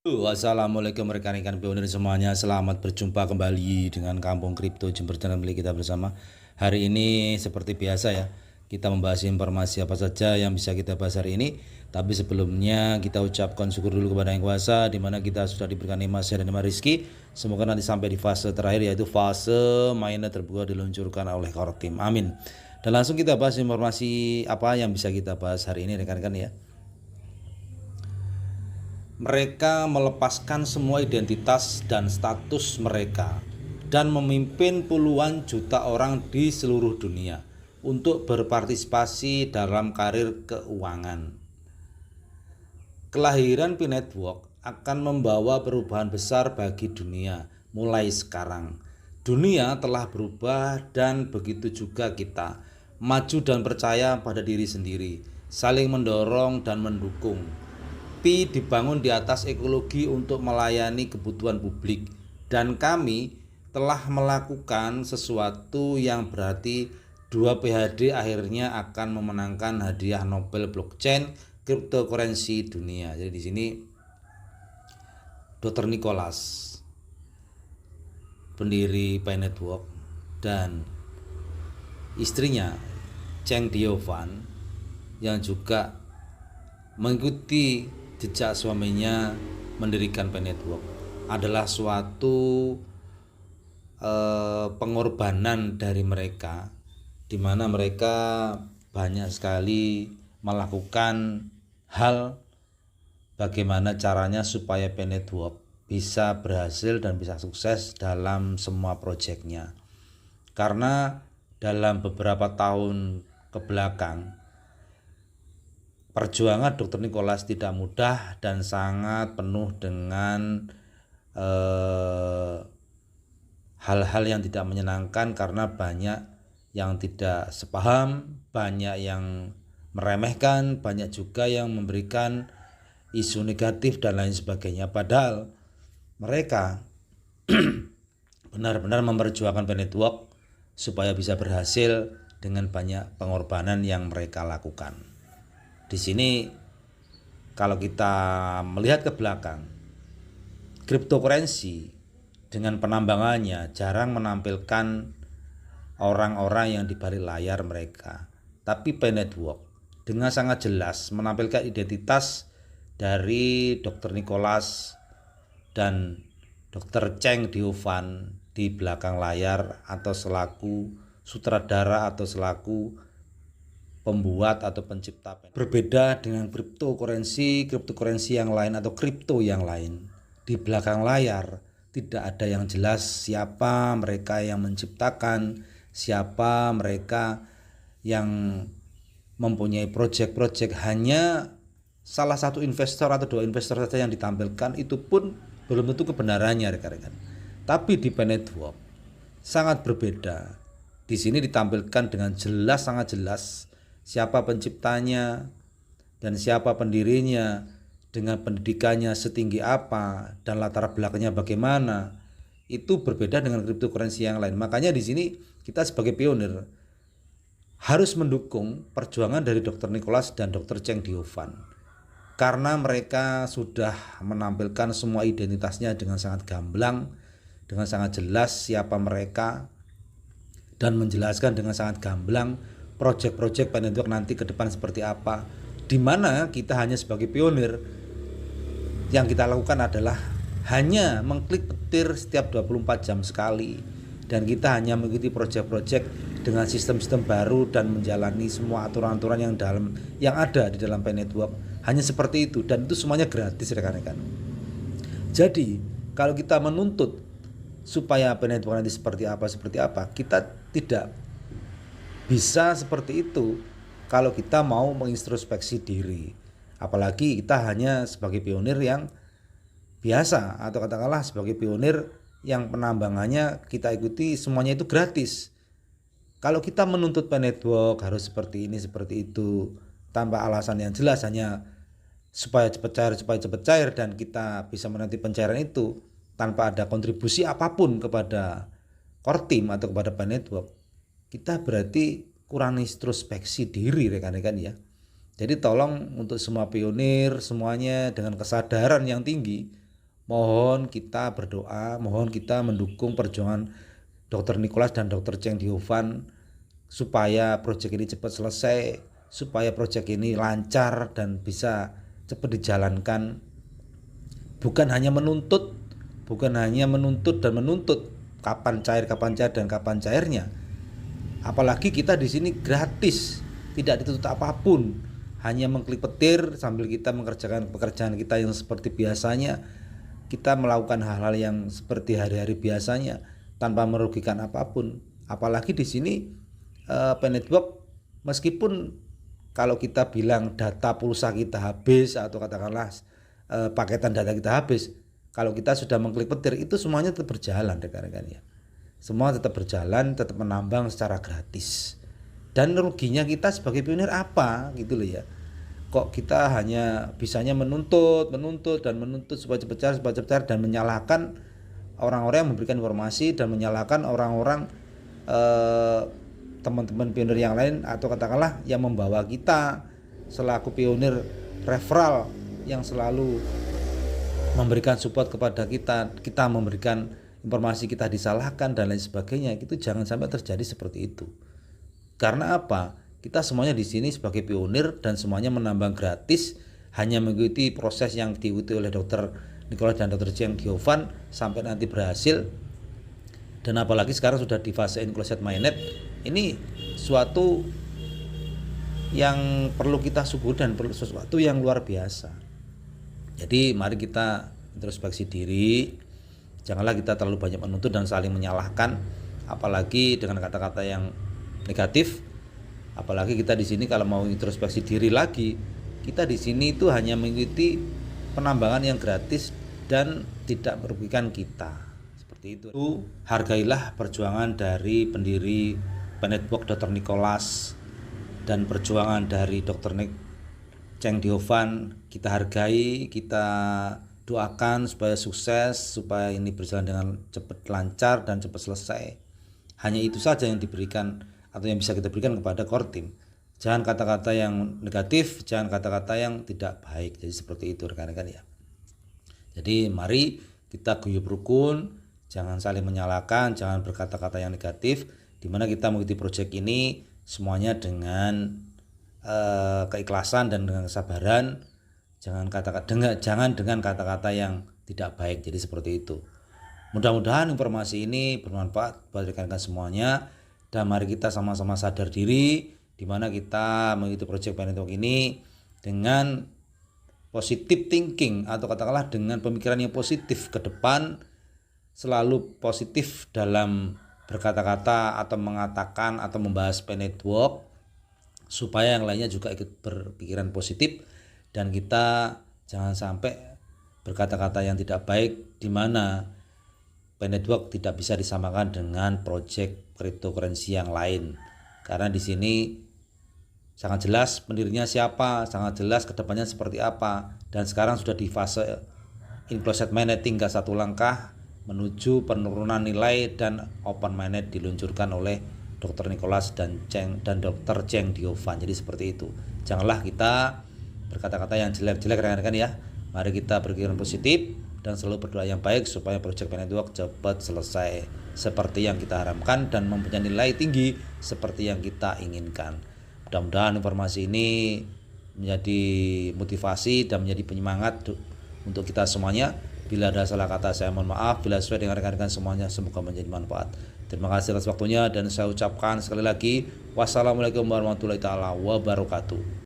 Assalamualaikum rekan-rekan pionir semuanya. Selamat berjumpa kembali dengan Kampung Kripto Jember Channel milik kita bersama. Hari ini seperti biasa ya, kita membahas informasi apa saja yang bisa kita bahas hari ini. Tapi sebelumnya kita ucapkan syukur dulu kepada Yang Kuasa, di mana kita sudah diberikan nikmat sehat dan nikmat rezeki. Semoga nanti sampai di fase terakhir, yaitu fase mainnya terbuka diluncurkan oleh Kortim. Amin. Dan langsung kita bahas informasi apa yang bisa kita bahas hari ini rekan-rekan ya. Mereka melepaskan semua identitas dan status mereka dan memimpin puluhan juta orang di seluruh dunia untuk berpartisipasi dalam karir keuangan. Kelahiran P-Network akan membawa perubahan besar bagi dunia mulai sekarang. Dunia telah berubah dan begitu juga kita. Maju dan percaya pada diri sendiri, saling mendorong dan mendukung. Pi dibangun di atas ekologi untuk melayani kebutuhan publik, dan kami telah melakukan sesuatu yang berarti 2 PhD akhirnya akan memenangkan hadiah Nobel Blockchain Cryptocurrency dunia. Jadi di sini Dr. Nicholas, pendiri P-Network, dan istrinya Cheng Diovan yang juga mengikuti jejak suaminya mendirikan P-Network adalah suatu pengorbanan dari mereka, di mana mereka banyak sekali melakukan hal bagaimana caranya supaya P-Network bisa berhasil dan bisa sukses dalam semua proyeknya. Karena dalam beberapa tahun ke belakang perjuangan Dr. Nicholas tidak mudah dan sangat penuh dengan hal-hal yang tidak menyenangkan, karena banyak yang tidak sepaham, banyak yang meremehkan, banyak juga yang memberikan isu negatif dan lain sebagainya. Padahal mereka benar-benar memperjuangkan P-Network supaya bisa berhasil dengan banyak pengorbanan yang mereka lakukan. Di sini kalau kita melihat ke belakang, cryptocurrency dengan penambangannya jarang menampilkan orang-orang yang di balik layar mereka. Tapi P-Network dengan sangat jelas menampilkan identitas dari Dr. Nicholas dan Dr. Cheng Diovan di belakang layar, atau selaku sutradara atau selaku pembuat atau pencipta. Berbeda dengan cryptocurrency yang lain atau kripto yang lain, di belakang layar tidak ada yang jelas siapa mereka yang menciptakan, siapa mereka yang mempunyai proyek-proyek. Hanya salah satu investor atau 2 investor saja yang ditampilkan, itu pun belum tentu kebenarannya rekan-rekan. Tapi di P-Network sangat berbeda. Di sini ditampilkan dengan jelas, sangat jelas siapa penciptanya dan siapa pendirinya, dengan pendidikannya setinggi apa dan latar belakangnya bagaimana. Itu berbeda dengan cryptocurrency yang lain. Makanya di sini kita sebagai pionir harus mendukung perjuangan dari Dr. Nicholas dan Dr. Cheng Diovan, karena mereka sudah menampilkan semua identitasnya dengan sangat gamblang, dengan sangat jelas siapa mereka, dan menjelaskan dengan sangat gamblang proyek-proyek P-Network nanti ke depan seperti apa. Di mana kita hanya sebagai pionir, yang kita lakukan adalah hanya mengklik petir setiap 24 jam sekali, dan kita hanya mengikuti proyek-proyek dengan sistem-sistem baru dan menjalani semua aturan-aturan yang ada di dalam P-Network. Hanya seperti itu, dan itu semuanya gratis rekan-rekan. Jadi kalau kita menuntut supaya P-Network nanti seperti apa, kita tidak bisa seperti itu kalau kita mau mengintrospeksi diri. Apalagi kita hanya sebagai pionir yang biasa, atau katakanlah sebagai pionir yang penambangannya kita ikuti semuanya itu gratis. Kalau kita menuntut P-Network harus seperti ini, seperti itu, tanpa alasan yang jelas, hanya supaya cepat cair, dan kita bisa menanti pencairan itu tanpa ada kontribusi apapun kepada core team atau kepada P-Network, kita berarti kurang introspeksi diri rekan-rekan ya. Jadi tolong untuk semua pionir semuanya dengan kesadaran yang tinggi mohon kita berdoa, mohon kita mendukung perjuangan Dr. Nicholas dan Dr. Cheng Diovan supaya proyek ini cepat selesai, supaya proyek ini lancar dan bisa cepat dijalankan. Bukan hanya menuntut dan menuntut kapan cair dan kapan cairnya. Apalagi kita di sini gratis, tidak dituntut apapun, hanya mengklik petir sambil kita mengerjakan pekerjaan kita yang seperti biasanya. Kita melakukan hal-hal yang seperti hari-hari biasanya tanpa merugikan apapun. Apalagi di sini P-Network, meskipun kalau kita bilang data pulsa kita habis atau katakanlah paketan data kita habis, kalau kita sudah mengklik petir itu semuanya tetap berjalan rekan-rekan ya. Semua tetap berjalan, tetap menambang secara gratis. Dan ruginya kita sebagai pionir apa gitu loh ya. Kok kita hanya bisanya menuntut supaya cepat dan menyalahkan orang-orang yang memberikan informasi dan menyalahkan orang-orang teman-teman pionir yang lain atau katakanlah yang membawa kita selaku pionir referral yang selalu memberikan support kepada kita memberikan informasi kita disalahkan dan lain sebagainya. Itu jangan sampai terjadi seperti itu. Karena apa? Kita semuanya di sini sebagai pionir dan semuanya menambang gratis, hanya mengikuti proses yang diikuti oleh Dr. Nicholas dan Dr. Cheng Diovan sampai nanti berhasil. Dan apalagi sekarang sudah di fase Inclusive Mainnet, ini suatu yang perlu kita syukuri dan perlu sesuatu yang luar biasa. Jadi mari kita introspeksi diri, janganlah kita terlalu banyak menuntut dan saling menyalahkan, apalagi dengan kata-kata yang negatif. Apalagi kita di sini kalau mau introspeksi diri lagi, kita di sini itu hanya mengikuti penambangan yang gratis dan tidak merugikan kita. Seperti itu. Hargailah perjuangan dari pendiri P-Network Dr. Nicholas dan perjuangan dari Dr. Cheng Diovan. Kita hargai, kita doakan supaya sukses, supaya ini berjalan dengan cepat, lancar dan cepat selesai. Hanya itu saja yang diberikan atau yang bisa kita berikan kepada core team. Jangan kata-kata yang negatif, jangan kata-kata yang tidak baik. Jadi seperti itu rekan-rekan ya. Jadi mari kita guyup rukun, jangan saling menyalahkan, jangan berkata-kata yang negatif, di mana kita mengikuti proyek ini semuanya dengan keikhlasan dan dengan kesabaran. Jangan dengan kata-kata yang tidak baik. Jadi seperti itu. Mudah-mudahan informasi ini bermanfaat buat rekan-rekan semuanya. Dan mari kita sama-sama sadar diri di mana kita mengikuti proyek P-Network ini dengan positive thinking atau katakanlah dengan pemikiran yang positif ke depan, selalu positif dalam berkata-kata atau mengatakan atau membahas P-Network supaya yang lainnya juga ikut berpikiran positif dan kita jangan sampai berkata-kata yang tidak baik di mana P-Network tidak bisa disamakan dengan proyek cryptocurrency yang lain. Karena di sini sangat jelas pendirinya siapa, sangat jelas kedepannya seperti apa. Dan sekarang sudah di fase Inclusive Mainnet, tinggal satu langkah menuju penurunan nilai dan open mainnet diluncurkan oleh Dr. Nicholas dan Dr. Cheng Diovan. Jadi seperti itu. Janganlah kita berkata-kata yang jelek-jelek rekan-rekan ya. Mari kita berpikiran positif dan selalu berdoa yang baik supaya proyek P-Network cepat selesai seperti yang kita harapkan dan mempunyai nilai tinggi seperti yang kita inginkan. Mudah-mudahan informasi ini menjadi motivasi dan menjadi penyemangat untuk kita semuanya. Bila ada salah kata saya mohon maaf, bila sesuai dengan rekan-rekan semuanya semoga menjadi manfaat. Terima kasih atas waktunya dan saya ucapkan sekali lagi wassalamualaikum warahmatullahi wabarakatuh.